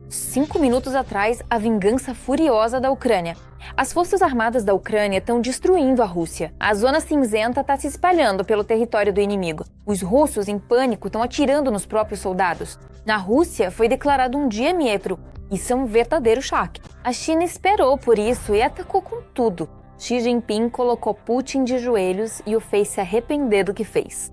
5 minutos atrás, a vingança furiosa da Ucrânia. As forças armadas da Ucrânia estão destruindo a Rússia. A zona cinzenta está se espalhando pelo território do inimigo. Os russos, em pânico, estão atirando nos próprios soldados. Na Rússia, foi declarado um dia neutro. Isso é um verdadeiro choque. A China esperou por isso e atacou com tudo. Xi Jinping colocou Putin de joelhos e o fez se arrepender do que fez.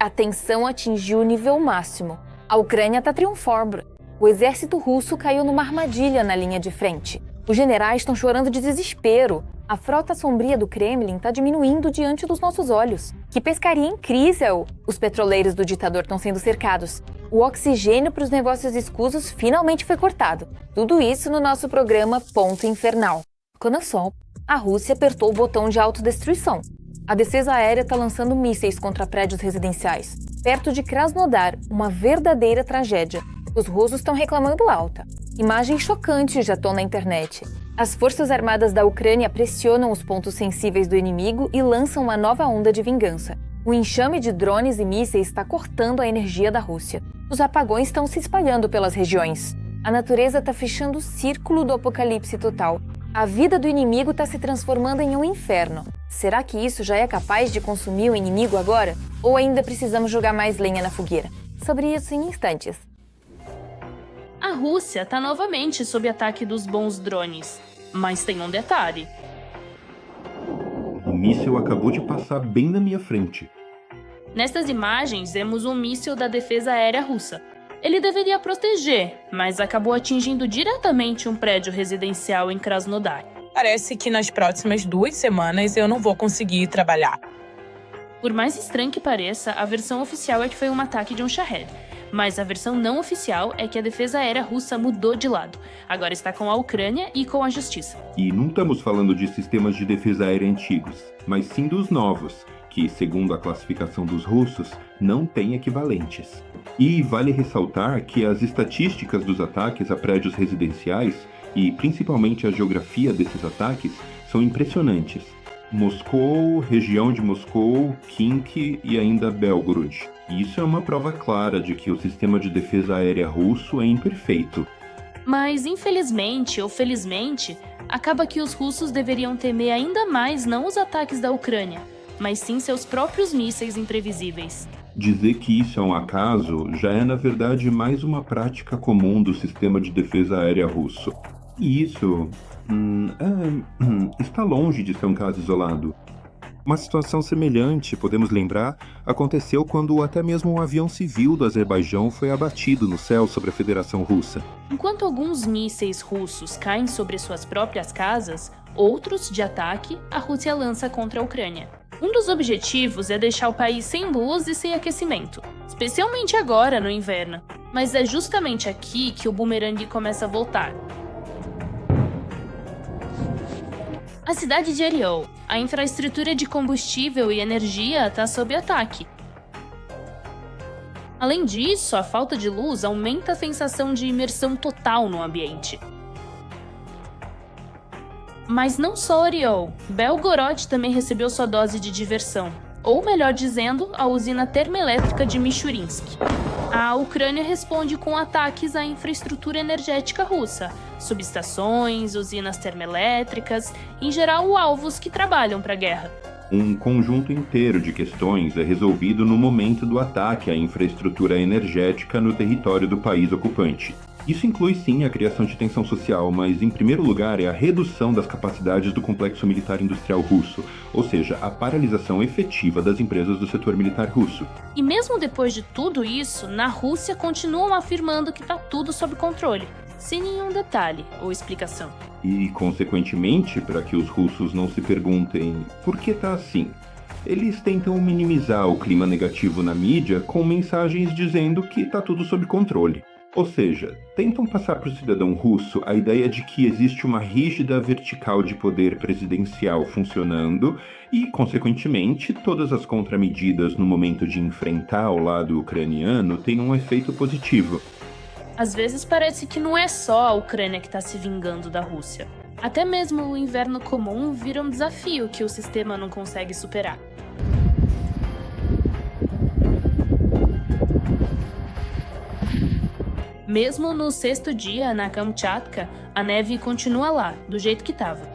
A tensão atingiu o nível máximo. A Ucrânia está triunfando. O exército russo caiu numa armadilha na linha de frente. Os generais estão chorando de desespero. A frota sombria do Kremlin está diminuindo diante dos nossos olhos. Que pescaria incrível! Os petroleiros do ditador estão sendo cercados. O oxigênio para os negócios escusos finalmente foi cortado. Tudo isso no nosso programa Ponto Infernal. Quando a Rússia apertou o botão de autodestruição. A defesa aérea está lançando mísseis contra prédios residenciais. Perto de Krasnodar, uma verdadeira tragédia. Os russos estão reclamando alta. Imagens chocantes já estão na internet. As forças armadas da Ucrânia pressionam os pontos sensíveis do inimigo e lançam uma nova onda de vingança. O enxame de drones e mísseis está cortando a energia da Rússia. Os apagões estão se espalhando pelas regiões. A natureza está fechando o círculo do apocalipse total. A vida do inimigo está se transformando em um inferno. Será que isso já é capaz de consumir o inimigo agora? Ou ainda precisamos jogar mais lenha na fogueira? Sobre isso em instantes. A Rússia está novamente sob ataque dos bons drones. Mas tem um detalhe. O míssil acabou de passar bem na minha frente. Nestas imagens, vemos um míssil da defesa aérea russa. Ele deveria proteger, mas acabou atingindo diretamente um prédio residencial em Krasnodar. Parece que nas próximas 2 semanas eu não vou conseguir trabalhar. Por mais estranho que pareça, a versão oficial é que foi um ataque de um Shahed. Mas a versão não oficial é que a defesa aérea russa mudou de lado. Agora está com a Ucrânia e com a justiça. E não estamos falando de sistemas de defesa aérea antigos, mas sim dos novos, que, segundo a classificação dos russos, não têm equivalentes. E vale ressaltar que as estatísticas dos ataques a prédios residenciais, e principalmente a geografia desses ataques, são impressionantes. Moscou, região de Moscou, Kink e ainda Belgorod. Isso é uma prova clara de que o sistema de defesa aérea russo é imperfeito. Mas, infelizmente ou felizmente, acaba que os russos deveriam temer ainda mais não os ataques da Ucrânia, mas sim seus próprios mísseis imprevisíveis. Dizer que isso é um acaso já é, na verdade, mais uma prática comum do sistema de defesa aérea russo. E isso está longe de ser um caso isolado. Uma situação semelhante, podemos lembrar, aconteceu quando até mesmo um avião civil do Azerbaijão foi abatido no céu sobre a Federação Russa. Enquanto alguns mísseis russos caem sobre suas próprias casas, outros, de ataque, a Rússia lança contra a Ucrânia. Um dos objetivos é deixar o país sem luz e sem aquecimento, especialmente agora no inverno. Mas é justamente aqui que o bumerangue começa a voltar. A cidade de Ariel, a infraestrutura de combustível e energia está sob ataque. Além disso, a falta de luz aumenta a sensação de imersão total no ambiente. Mas não só Ariel, Belgorod também recebeu sua dose de diversão, ou melhor dizendo, a usina termoelétrica de Michurinsk. A Ucrânia responde com ataques à infraestrutura energética russa, subestações, usinas termoelétricas, em geral alvos que trabalham para a guerra. Um conjunto inteiro de questões é resolvido no momento do ataque à infraestrutura energética no território do país ocupante. Isso inclui sim a criação de tensão social, mas em primeiro lugar é a redução das capacidades do complexo militar industrial russo, ou seja, a paralisação efetiva das empresas do setor militar russo. E mesmo depois de tudo isso, na Rússia continuam afirmando que está tudo sob controle, sem nenhum detalhe ou explicação. E, consequentemente, para que os russos não se perguntem por que está assim, eles tentam minimizar o clima negativo na mídia com mensagens dizendo que está tudo sob controle. Ou seja, tentam passar para o cidadão russo a ideia de que existe uma rígida vertical de poder presidencial funcionando e, consequentemente, todas as contramedidas no momento de enfrentar o lado ucraniano têm um efeito positivo. Às vezes parece que não é só a Ucrânia que está se vingando da Rússia. Até mesmo o inverno comum vira um desafio que o sistema não consegue superar. Mesmo no 6º dia, na Kamchatka, a neve continua lá, do jeito que estava.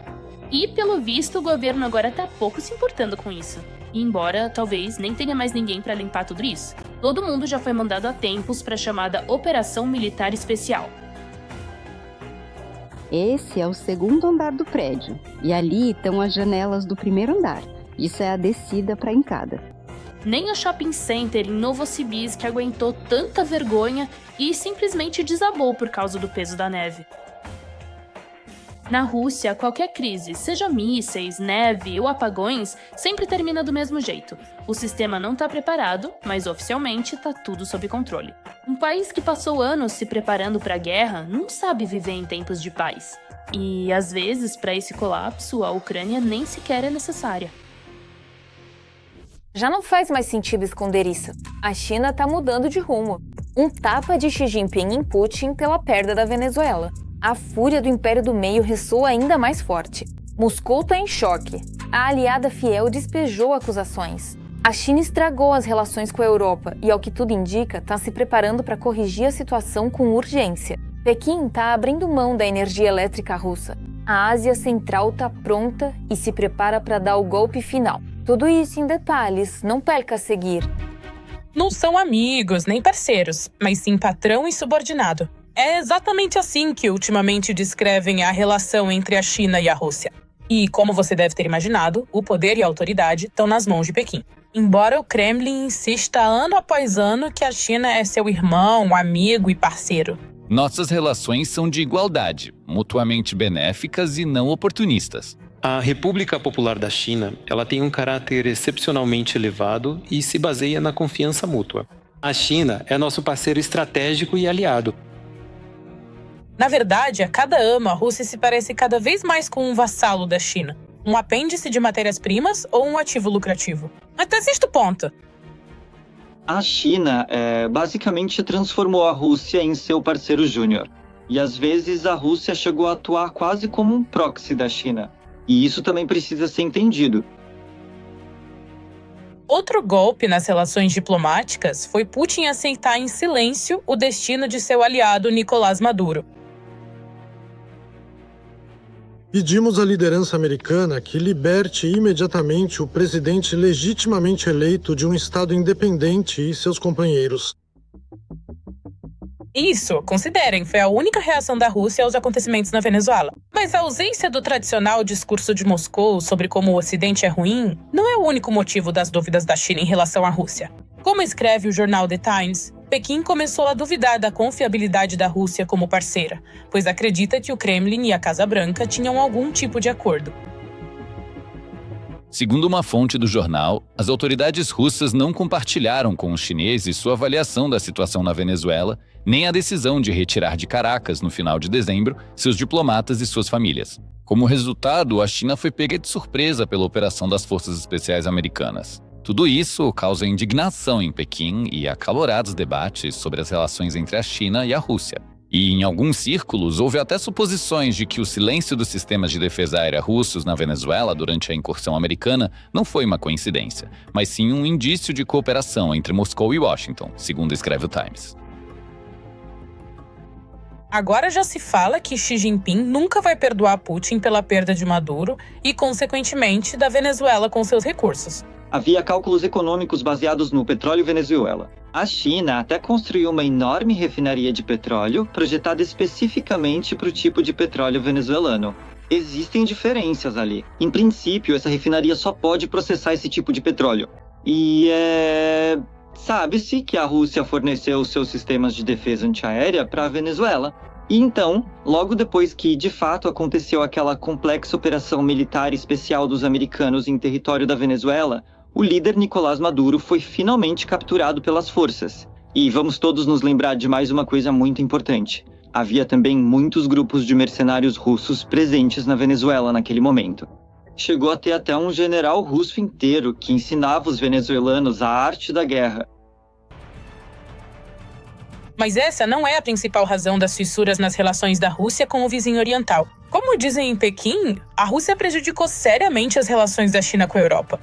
E, pelo visto, o governo agora tá pouco se importando com isso. E embora talvez nem tenha mais ninguém para limpar tudo isso, todo mundo já foi mandado há tempos para a chamada Operação Militar Especial. Esse é o 2º andar do prédio, e ali estão as janelas do 1º andar. Isso é a descida para a encada. Nem a shopping center em Novosibirsk aguentou tanta vergonha e simplesmente desabou por causa do peso da neve. Na Rússia, qualquer crise, seja mísseis, neve ou apagões, sempre termina do mesmo jeito. O sistema não está preparado, mas oficialmente está tudo sob controle. Um país que passou anos se preparando para a guerra não sabe viver em tempos de paz. E, às vezes, para esse colapso, a Ucrânia nem sequer é necessária. Já não faz mais sentido esconder isso. A China está mudando de rumo. Um tapa de Xi Jinping em Putin pela perda da Venezuela. A fúria do Império do Meio ressoa ainda mais forte. Moscou está em choque. A aliada fiel despejou acusações. A China estragou as relações com a Europa e, ao que tudo indica, está se preparando para corrigir a situação com urgência. Pequim está abrindo mão da energia elétrica russa. A Ásia Central está pronta e se prepara para dar o golpe final. Tudo isso em detalhes, não perca a seguir. Não são amigos nem parceiros, mas sim patrão e subordinado. É exatamente assim que ultimamente descrevem a relação entre a China e a Rússia. E, como você deve ter imaginado, o poder e a autoridade estão nas mãos de Pequim. Embora o Kremlin insista ano após ano que a China é seu irmão, amigo e parceiro. Nossas relações são de igualdade, mutuamente benéficas e não oportunistas. A República Popular da China, ela tem um caráter excepcionalmente elevado e se baseia na confiança mútua. A China é nosso parceiro estratégico e aliado. Na verdade, a cada ano a Rússia se parece cada vez mais com um vassalo da China. Um apêndice de matérias-primas ou um ativo lucrativo. Até certo ponto. A China basicamente transformou a Rússia em seu parceiro júnior. E às vezes a Rússia chegou a atuar quase como um proxy da China. E isso também precisa ser entendido. Outro golpe nas relações diplomáticas foi Putin aceitar em silêncio o destino de seu aliado Nicolás Maduro. Pedimos à liderança americana que liberte imediatamente o presidente legitimamente eleito de um Estado independente e seus companheiros. Isso, considerem, foi a única reação da Rússia aos acontecimentos na Venezuela. Mas a ausência do tradicional discurso de Moscou sobre como o Ocidente é ruim não é o único motivo das dúvidas da China em relação à Rússia. Como escreve o jornal The Times, Pequim começou a duvidar da confiabilidade da Rússia como parceira, pois acredita que o Kremlin e a Casa Branca tinham algum tipo de acordo. Segundo uma fonte do jornal, as autoridades russas não compartilharam com os chineses sua avaliação da situação na Venezuela, nem a decisão de retirar de Caracas, no final de dezembro, seus diplomatas e suas famílias. Como resultado, a China foi pega de surpresa pela operação das Forças Especiais Americanas. Tudo isso causa indignação em Pequim e acalorados debates sobre as relações entre a China e a Rússia. E, em alguns círculos, houve até suposições de que o silêncio dos sistemas de defesa aérea russos na Venezuela durante a incursão americana não foi uma coincidência, mas sim um indício de cooperação entre Moscou e Washington, segundo escreve o Times. Agora já se fala que Xi Jinping nunca vai perdoar Putin pela perda de Maduro e, consequentemente, da Venezuela com seus recursos. Havia cálculos econômicos baseados no petróleo Venezuela. A China até construiu uma enorme refinaria de petróleo projetada especificamente para o tipo de petróleo venezuelano. Existem diferenças ali. Em princípio, essa refinaria só pode processar esse tipo de petróleo. E sabe-se que a Rússia forneceu seus sistemas de defesa antiaérea para a Venezuela. E então, logo depois que de fato aconteceu aquela complexa operação militar especial dos americanos em território da Venezuela, o líder Nicolás Maduro foi finalmente capturado pelas forças. E vamos todos nos lembrar de mais uma coisa muito importante. Havia também muitos grupos de mercenários russos presentes na Venezuela naquele momento. Chegou a ter até um general russo inteiro que ensinava os venezuelanos a arte da guerra. Mas essa não é a principal razão das fissuras nas relações da Rússia com o vizinho oriental. Como dizem em Pequim, a Rússia prejudicou seriamente as relações da China com a Europa.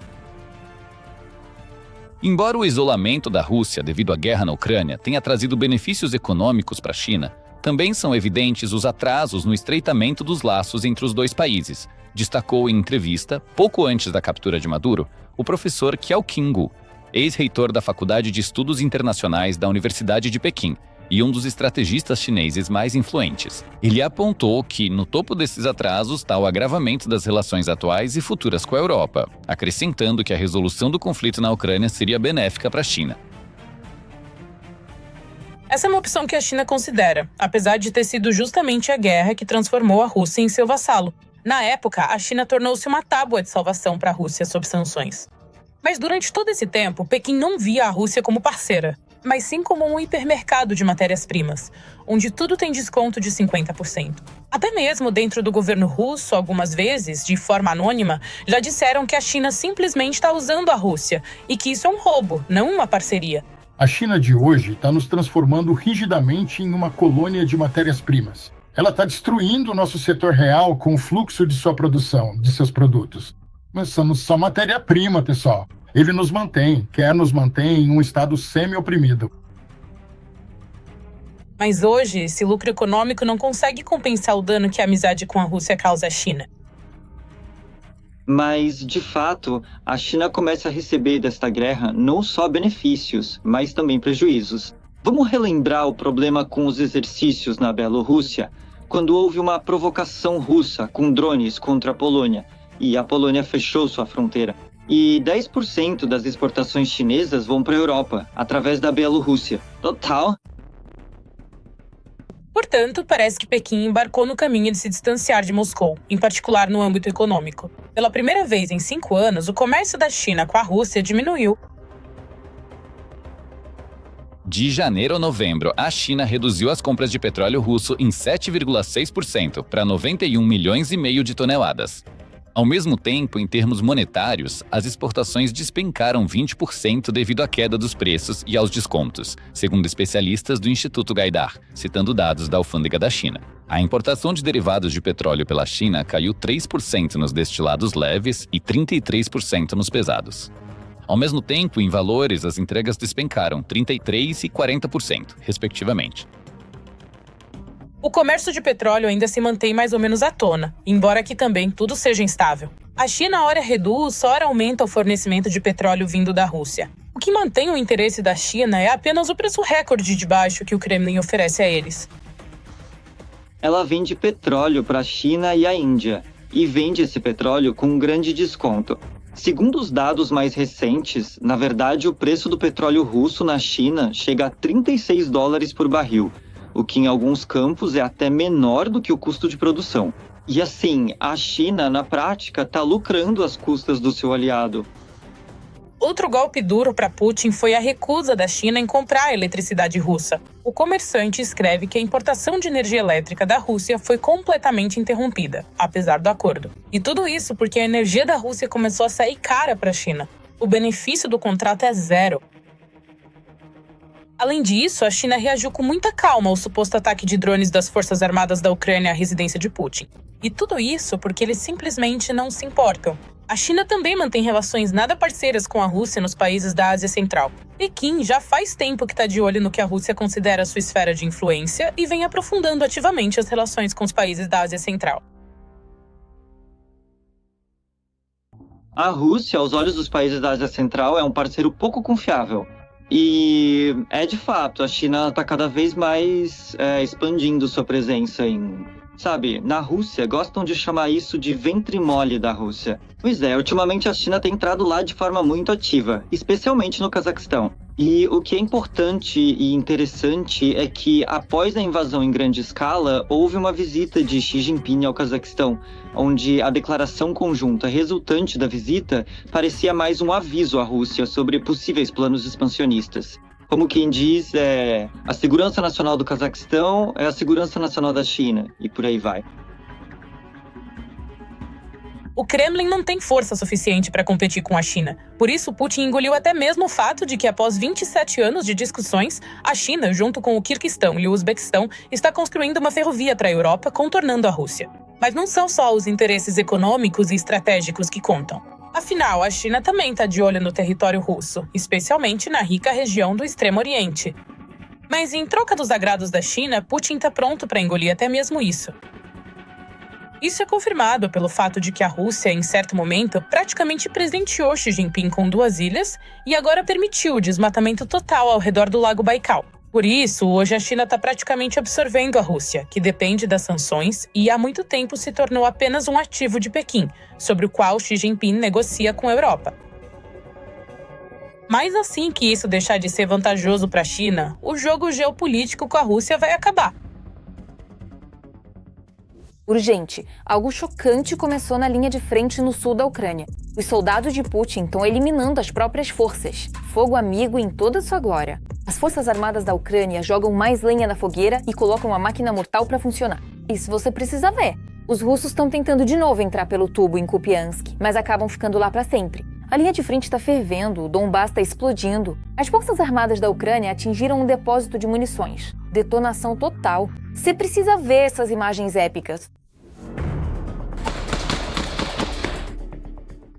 Embora o isolamento da Rússia devido à guerra na Ucrânia tenha trazido benefícios econômicos para a China, também são evidentes os atrasos no estreitamento dos laços entre os dois países, destacou em entrevista, pouco antes da captura de Maduro, o professor Qiao Qinggu, ex-reitor da Faculdade de Estudos Internacionais da Universidade de Pequim e um dos estrategistas chineses mais influentes. Ele apontou que, no topo desses atrasos, está o agravamento das relações atuais e futuras com a Europa, acrescentando que a resolução do conflito na Ucrânia seria benéfica para a China. Essa é uma opção que a China considera, apesar de ter sido justamente a guerra que transformou a Rússia em seu vassalo. Na época, a China tornou-se uma tábua de salvação para a Rússia sob sanções. Mas durante todo esse tempo, Pequim não via a Rússia como parceira, mas sim como um hipermercado de matérias-primas, onde tudo tem desconto de 50%. Até mesmo dentro do governo russo, algumas vezes, de forma anônima, já disseram que a China simplesmente está usando a Rússia e que isso é um roubo, não uma parceria. A China de hoje está nos transformando rigidamente em uma colônia de matérias-primas. Ela está destruindo o nosso setor real com o fluxo de sua produção, de seus produtos. Nós somos só matéria-prima, pessoal. Ele quer nos mantém em um estado semi-oprimido. Mas hoje, esse lucro econômico não consegue compensar o dano que a amizade com a Rússia causa à China. Mas, de fato, a China começa a receber desta guerra não só benefícios, mas também prejuízos. Vamos relembrar o problema com os exercícios na Bielorrússia, quando houve uma provocação russa com drones contra a Polônia, e a Polônia fechou sua fronteira. E 10% das exportações chinesas vão para a Europa, através da Bielorrússia. Total! Portanto, parece que Pequim embarcou no caminho de se distanciar de Moscou, em particular no âmbito econômico. Pela primeira vez em 5 anos, o comércio da China com a Rússia diminuiu. De janeiro a novembro, a China reduziu as compras de petróleo russo em 7,6% para 91,5 milhões de toneladas. Ao mesmo tempo, em termos monetários, as exportações despencaram 20% devido à queda dos preços e aos descontos, segundo especialistas do Instituto Gaidar, citando dados da alfândega da China. A importação de derivados de petróleo pela China caiu 3% nos destilados leves e 33% nos pesados. Ao mesmo tempo, em valores, as entregas despencaram 33% e 40%, respectivamente. O comércio de petróleo ainda se mantém mais ou menos à tona, embora aqui também tudo seja instável. A China ora reduz, ora aumenta o fornecimento de petróleo vindo da Rússia. O que mantém o interesse da China é apenas o preço recorde de baixo que o Kremlin oferece a eles. Ela vende petróleo para a China e a Índia, e vende esse petróleo com um grande desconto. Segundo os dados mais recentes, na verdade o preço do petróleo russo na China chega a $36 por barril, o que em alguns campos é até menor do que o custo de produção. E assim, a China, na prática, está lucrando às custas do seu aliado. Outro golpe duro para Putin foi a recusa da China em comprar a eletricidade russa. O comerciante escreve que a importação de energia elétrica da Rússia foi completamente interrompida, apesar do acordo. E tudo isso porque a energia da Rússia começou a sair cara para a China. O benefício do contrato é zero. Além disso, a China reagiu com muita calma ao suposto ataque de drones das Forças Armadas da Ucrânia à residência de Putin. E tudo isso porque eles simplesmente não se importam. A China também mantém relações nada parceiras com a Rússia nos países da Ásia Central. Pequim já faz tempo que está de olho no que a Rússia considera sua esfera de influência e vem aprofundando ativamente as relações com os países da Ásia Central. A Rússia, aos olhos dos países da Ásia Central, é um parceiro pouco confiável. E de fato, a China está cada vez mais expandindo sua presença na Rússia, gostam de chamar isso de ventre mole da Rússia. Pois é, ultimamente a China tem entrado lá de forma muito ativa, especialmente no Cazaquistão. E o que é importante e interessante é que, após a invasão em grande escala, houve uma visita de Xi Jinping ao Cazaquistão, onde a declaração conjunta resultante da visita parecia mais um aviso à Rússia sobre possíveis planos expansionistas. Como quem diz, a segurança nacional do Cazaquistão é a segurança nacional da China, e por aí vai. O Kremlin não tem força suficiente para competir com a China. Por isso, Putin engoliu até mesmo o fato de que, após 27 anos de discussões, a China, junto com o Quirguistão e o Uzbequistão, está construindo uma ferrovia para a Europa, contornando a Rússia. Mas não são só os interesses econômicos e estratégicos que contam. Afinal, a China também está de olho no território russo, especialmente na rica região do Extremo Oriente. Mas em troca dos agrados da China, Putin está pronto para engolir até mesmo isso. Isso é confirmado pelo fato de que a Rússia, em certo momento, praticamente presenteou Xi Jinping com 2 ilhas e agora permitiu o desmatamento total ao redor do Lago Baikal. Por isso, hoje a China está praticamente absorvendo a Rússia, que depende das sanções e há muito tempo se tornou apenas um ativo de Pequim, sobre o qual Xi Jinping negocia com a Europa. Mas assim que isso deixar de ser vantajoso para a China, o jogo geopolítico com a Rússia vai acabar. Urgente, algo chocante começou na linha de frente no sul da Ucrânia. Os soldados de Putin estão eliminando as próprias forças. Fogo amigo em toda sua glória. As forças armadas da Ucrânia jogam mais lenha na fogueira e colocam a máquina mortal para funcionar. Isso você precisa ver. Os russos estão tentando de novo entrar pelo tubo em Kupiansk, mas acabam ficando lá para sempre. A linha de frente está fervendo, o Donbass está explodindo. As forças armadas da Ucrânia atingiram um depósito de munições. Detonação total. Você precisa ver essas imagens épicas.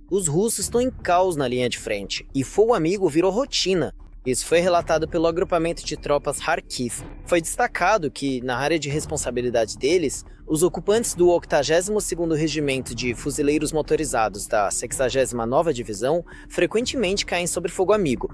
Os russos estão em caos na linha de frente, e fogo amigo virou rotina. Isso foi relatado pelo agrupamento de tropas Kharkiv. Foi destacado que, na área de responsabilidade deles, os ocupantes do 82º Regimento de Fuzileiros Motorizados da 69ª Divisão frequentemente caem sob fogo amigo.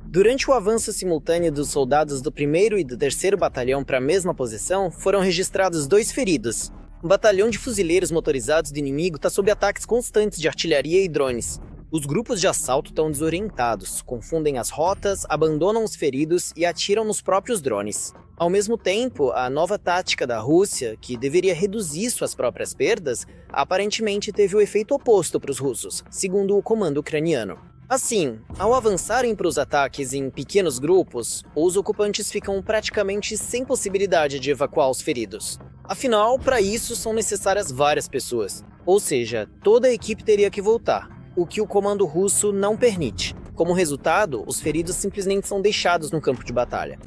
Durante o avanço simultâneo dos soldados do 1º e do 3º Batalhão para a mesma posição, foram registrados 2 feridos. O batalhão de fuzileiros motorizados do inimigo está sob ataques constantes de artilharia e drones. Os grupos de assalto estão desorientados, confundem as rotas, abandonam os feridos e atiram nos próprios drones. Ao mesmo tempo, a nova tática da Rússia, que deveria reduzir suas próprias perdas, aparentemente teve o efeito oposto para os russos, segundo o comando ucraniano. Assim, ao avançarem para os ataques em pequenos grupos, os ocupantes ficam praticamente sem possibilidade de evacuar os feridos. Afinal, para isso são necessárias várias pessoas, ou seja, toda a equipe teria que voltar, o que o comando russo não permite. Como resultado, os feridos simplesmente são deixados no campo de batalha.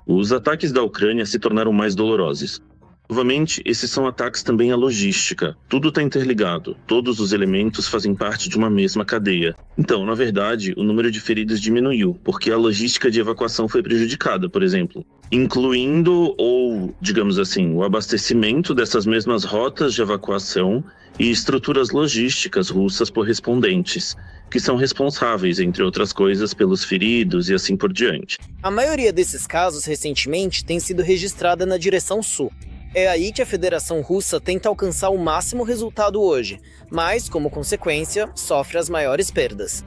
Os ataques da Ucrânia se tornaram mais dolorosos. Novamente, esses são ataques também à logística. Tudo está interligado, todos os elementos fazem parte de uma mesma cadeia. Então, na verdade, o número de feridos diminuiu, porque a logística de evacuação foi prejudicada, por exemplo. Incluindo, ou, digamos assim, o abastecimento dessas mesmas rotas de evacuação e estruturas logísticas russas correspondentes, que são responsáveis, entre outras coisas, pelos feridos e assim por diante. A maioria desses casos, recentemente, tem sido registrada na direção sul. É aí que a Federação Russa tenta alcançar o máximo resultado hoje, mas, como consequência, sofre as maiores perdas.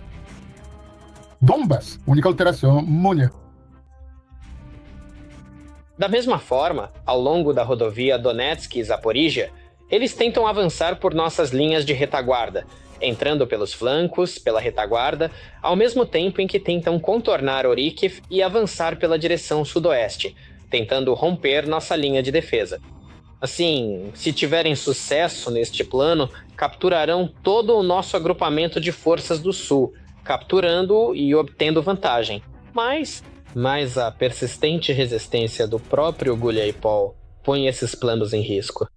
Donbass, única alteração, Múnia. Da mesma forma, ao longo da rodovia Donetsk e Zaporizhia, eles tentam avançar por nossas linhas de retaguarda, entrando pelos flancos, pela retaguarda, ao mesmo tempo em que tentam contornar Orikiv e avançar pela direção sudoeste, tentando romper nossa linha de defesa. Assim, se tiverem sucesso neste plano, capturarão todo o nosso agrupamento de forças do sul, capturando e obtendo vantagem. Mas a persistente resistência do próprio Guliaipol põe esses planos em risco.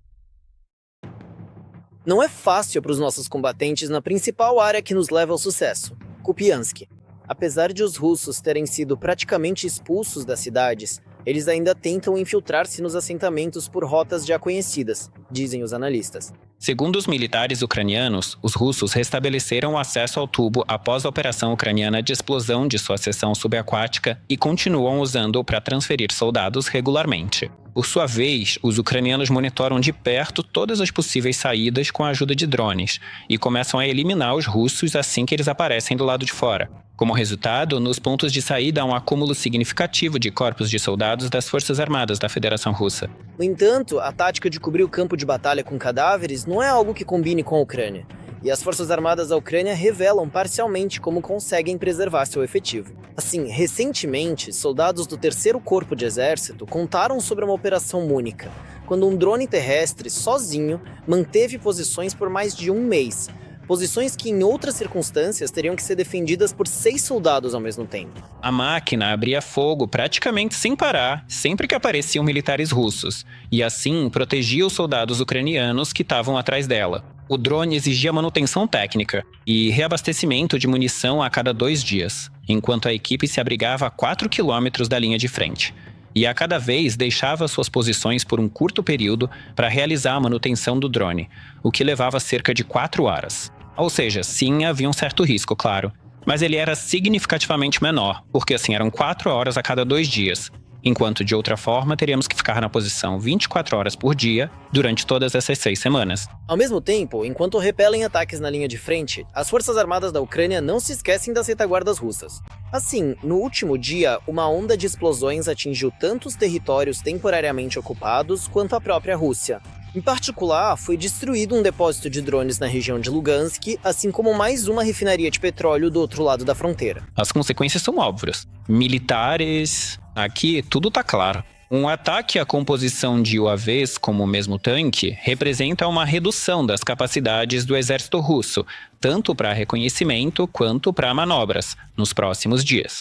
Não é fácil para os nossos combatentes na principal área que nos leva ao sucesso, Kupiansk. Apesar de os russos terem sido praticamente expulsos das cidades, eles ainda tentam infiltrar-se nos assentamentos por rotas já conhecidas, dizem os analistas. Segundo os militares ucranianos, os russos restabeleceram o acesso ao tubo após a operação ucraniana de explosão de sua seção subaquática e continuam usando-o para transferir soldados regularmente. Por sua vez, os ucranianos monitoram de perto todas as possíveis saídas com a ajuda de drones e começam a eliminar os russos assim que eles aparecem do lado de fora. Como resultado, nos pontos de saída há um acúmulo significativo de corpos de soldados das Forças Armadas da Federação Russa. No entanto, a tática de cobrir o campo de batalha com cadáveres não é algo que combine com a Ucrânia, e as Forças Armadas da Ucrânia revelam parcialmente como conseguem preservar seu efetivo. Assim, recentemente, soldados do 3º Corpo de Exército contaram sobre uma operação única, quando um drone terrestre, sozinho, manteve posições por mais de um mês, posições que em outras circunstâncias teriam que ser defendidas por 6 soldados ao mesmo tempo. A máquina abria fogo praticamente sem parar, sempre que apareciam militares russos, e assim protegia os soldados ucranianos que estavam atrás dela. O drone exigia manutenção técnica e reabastecimento de munição a cada 2 dias, enquanto a equipe se abrigava a 4 quilômetros da linha de frente. E a cada vez deixava suas posições por um curto período para realizar a manutenção do drone, o que levava cerca de 4 horas. Ou seja, sim, havia um certo risco, claro, mas ele era significativamente menor, porque assim eram 4 horas a cada 2 dias, enquanto de outra forma teríamos que ficar na posição 24 horas por dia durante todas essas 6 semanas. Ao mesmo tempo, enquanto repelem ataques na linha de frente, as Forças Armadas da Ucrânia não se esquecem das retaguardas russas. Assim, no último dia, uma onda de explosões atingiu tanto os territórios temporariamente ocupados quanto a própria Rússia. Em particular, foi destruído um depósito de drones na região de Lugansk, assim como mais uma refinaria de petróleo do outro lado da fronteira. As consequências são óbvias. Militares... Aqui, tudo tá claro. Um ataque à composição de UAVs, como o mesmo tanque, representa uma redução das capacidades do exército russo, tanto para reconhecimento quanto para manobras, nos próximos dias.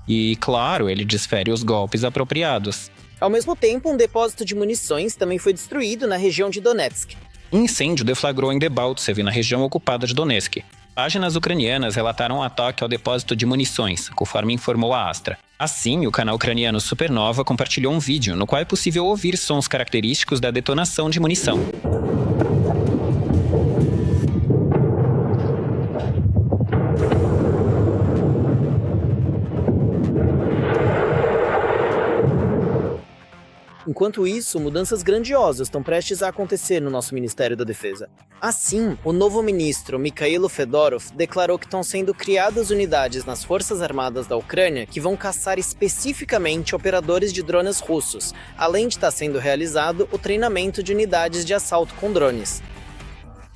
E, claro, ele desfere os golpes apropriados. Ao mesmo tempo, um depósito de munições também foi destruído na região de Donetsk. Um incêndio deflagrou em Debaltsev, na região ocupada de Donetsk. Páginas ucranianas relataram um ataque ao depósito de munições, conforme informou a Astra. Assim, o canal ucraniano Supernova compartilhou um vídeo no qual é possível ouvir sons característicos da detonação de munição. Enquanto isso, mudanças grandiosas estão prestes a acontecer no nosso Ministério da Defesa. Assim, o novo ministro Mikhailo Fedorov declarou que estão sendo criadas unidades nas Forças Armadas da Ucrânia que vão caçar especificamente operadores de drones russos, além de estar sendo realizado o treinamento de unidades de assalto com drones.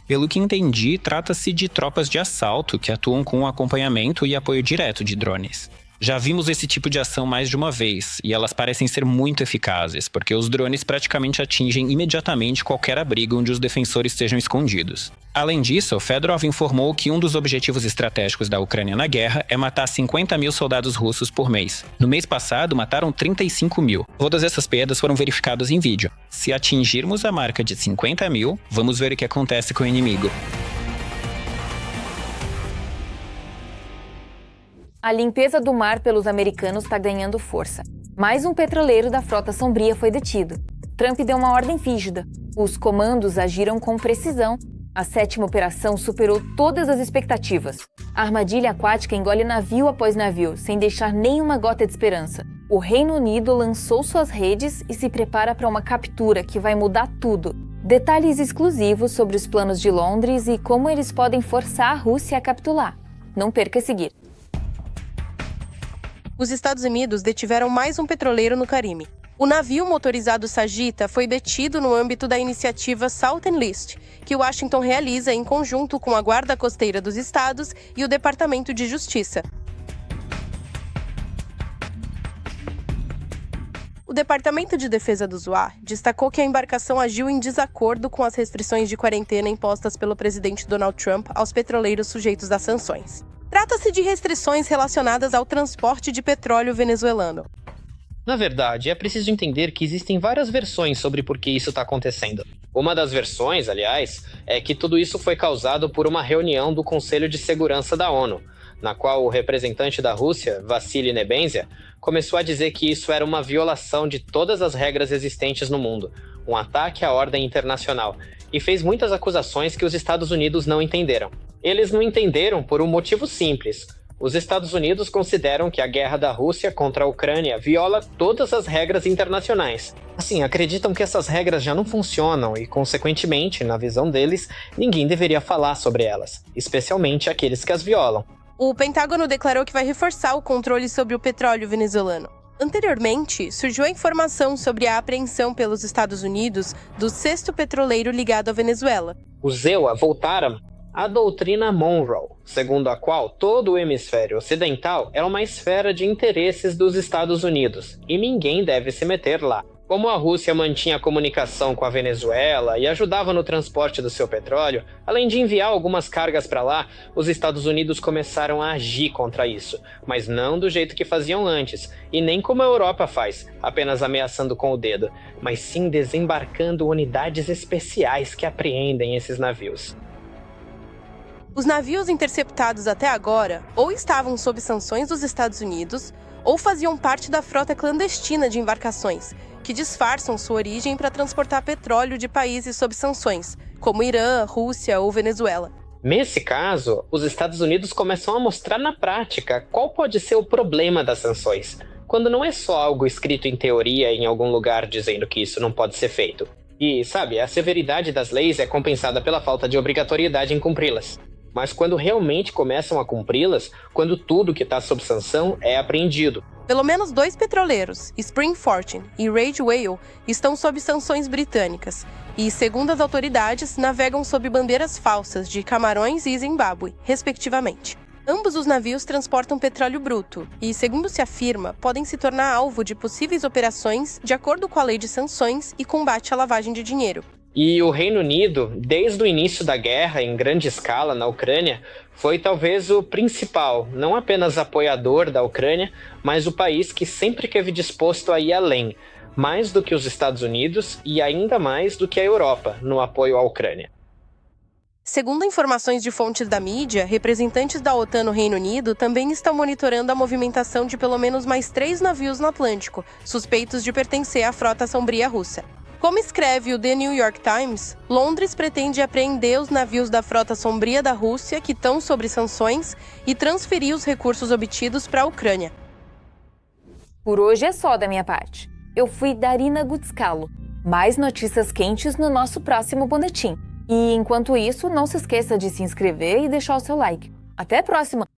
Pelo que entendi, trata-se de tropas de assalto que atuam com o acompanhamento e apoio direto de drones. Já vimos esse tipo de ação mais de uma vez, e elas parecem ser muito eficazes, porque os drones praticamente atingem imediatamente qualquer abrigo onde os defensores estejam escondidos. Além disso, Fedorov informou que um dos objetivos estratégicos da Ucrânia na guerra é matar 50 mil soldados russos por mês. No mês passado, mataram 35 mil. Todas essas perdas foram verificadas em vídeo. Se atingirmos a marca de 50 mil, vamos ver o que acontece com o inimigo. A limpeza do mar pelos americanos está ganhando força. Mais um petroleiro da Frota Sombria foi detido. Trump deu uma ordem rígida. Os comandos agiram com precisão. A 7ª operação superou todas as expectativas. A armadilha aquática engole navio após navio, sem deixar nenhuma gota de esperança. O Reino Unido lançou suas redes e se prepara para uma captura que vai mudar tudo. Detalhes exclusivos sobre os planos de Londres e como eles podem forçar a Rússia a capitular. Não perca a seguir. Os Estados Unidos detiveram mais um petroleiro no Caribe. O navio motorizado Sagitta foi detido no âmbito da iniciativa Southern List, que Washington realiza em conjunto com a Guarda Costeira dos Estados e o Departamento de Justiça. O Departamento de Defesa do ZUAR destacou que a embarcação agiu em desacordo com as restrições de quarentena impostas pelo presidente Donald Trump aos petroleiros sujeitos às sanções. Trata-se de restrições relacionadas ao transporte de petróleo venezuelano. Na verdade, é preciso entender que existem várias versões sobre por que isso está acontecendo. Uma das versões, aliás, é que tudo isso foi causado por uma reunião do Conselho de Segurança da ONU, na qual o representante da Rússia, Vassily Nebenzia, começou a dizer que isso era uma violação de todas as regras existentes no mundo, um ataque à ordem internacional, e fez muitas acusações que os Estados Unidos não entenderam. Eles não entenderam por um motivo simples. Os Estados Unidos consideram que a guerra da Rússia contra a Ucrânia viola todas as regras internacionais. Assim, acreditam que essas regras já não funcionam e, consequentemente, na visão deles, ninguém deveria falar sobre elas, especialmente aqueles que as violam. O Pentágono declarou que vai reforçar o controle sobre o petróleo venezuelano. Anteriormente, surgiu a informação sobre a apreensão pelos Estados Unidos do 6º petroleiro ligado à Venezuela. Os EUA voltaram à doutrina Monroe, segundo a qual todo o hemisfério ocidental é uma esfera de interesses dos Estados Unidos e ninguém deve se meter lá. Como a Rússia mantinha comunicação com a Venezuela e ajudava no transporte do seu petróleo, além de enviar algumas cargas para lá, os Estados Unidos começaram a agir contra isso, mas não do jeito que faziam antes, e nem como a Europa faz, apenas ameaçando com o dedo, mas sim desembarcando unidades especiais que apreendem esses navios. Os navios interceptados até agora ou estavam sob sanções dos Estados Unidos ou faziam parte da frota clandestina de embarcações, que disfarçam sua origem para transportar petróleo de países sob sanções, como Irã, Rússia ou Venezuela. Nesse caso, os Estados Unidos começam a mostrar na prática qual pode ser o problema das sanções, quando não é só algo escrito em teoria em algum lugar dizendo que isso não pode ser feito. E, sabe, a severidade das leis é compensada pela falta de obrigatoriedade em cumpri-las. Mas quando realmente começam a cumpri-las, quando tudo que está sob sanção é apreendido. Pelo menos 2 petroleiros, Spring Fortune e Rage Whale, estão sob sanções britânicas e, segundo as autoridades, navegam sob bandeiras falsas de Camarões e Zimbábue, respectivamente. Ambos os navios transportam petróleo bruto e, segundo se afirma, podem se tornar alvo de possíveis operações de acordo com a lei de sanções e combate à lavagem de dinheiro. E o Reino Unido, desde o início da guerra em grande escala na Ucrânia, foi talvez o principal, não apenas apoiador da Ucrânia, mas o país que sempre esteve disposto a ir além, mais do que os Estados Unidos e ainda mais do que a Europa no apoio à Ucrânia. Segundo informações de fontes da mídia, representantes da OTAN no Reino Unido também estão monitorando a movimentação de pelo menos mais 3 navios no Atlântico, suspeitos de pertencer à frota sombria russa. Como escreve o The New York Times, Londres pretende apreender os navios da frota sombria da Rússia que estão sob sanções e transferir os recursos obtidos para a Ucrânia. Por hoje é só da minha parte. Eu fui Darina Gutskalo. Mais notícias quentes no nosso próximo boletim. E enquanto isso, não se esqueça de se inscrever e deixar o seu like. Até a próxima!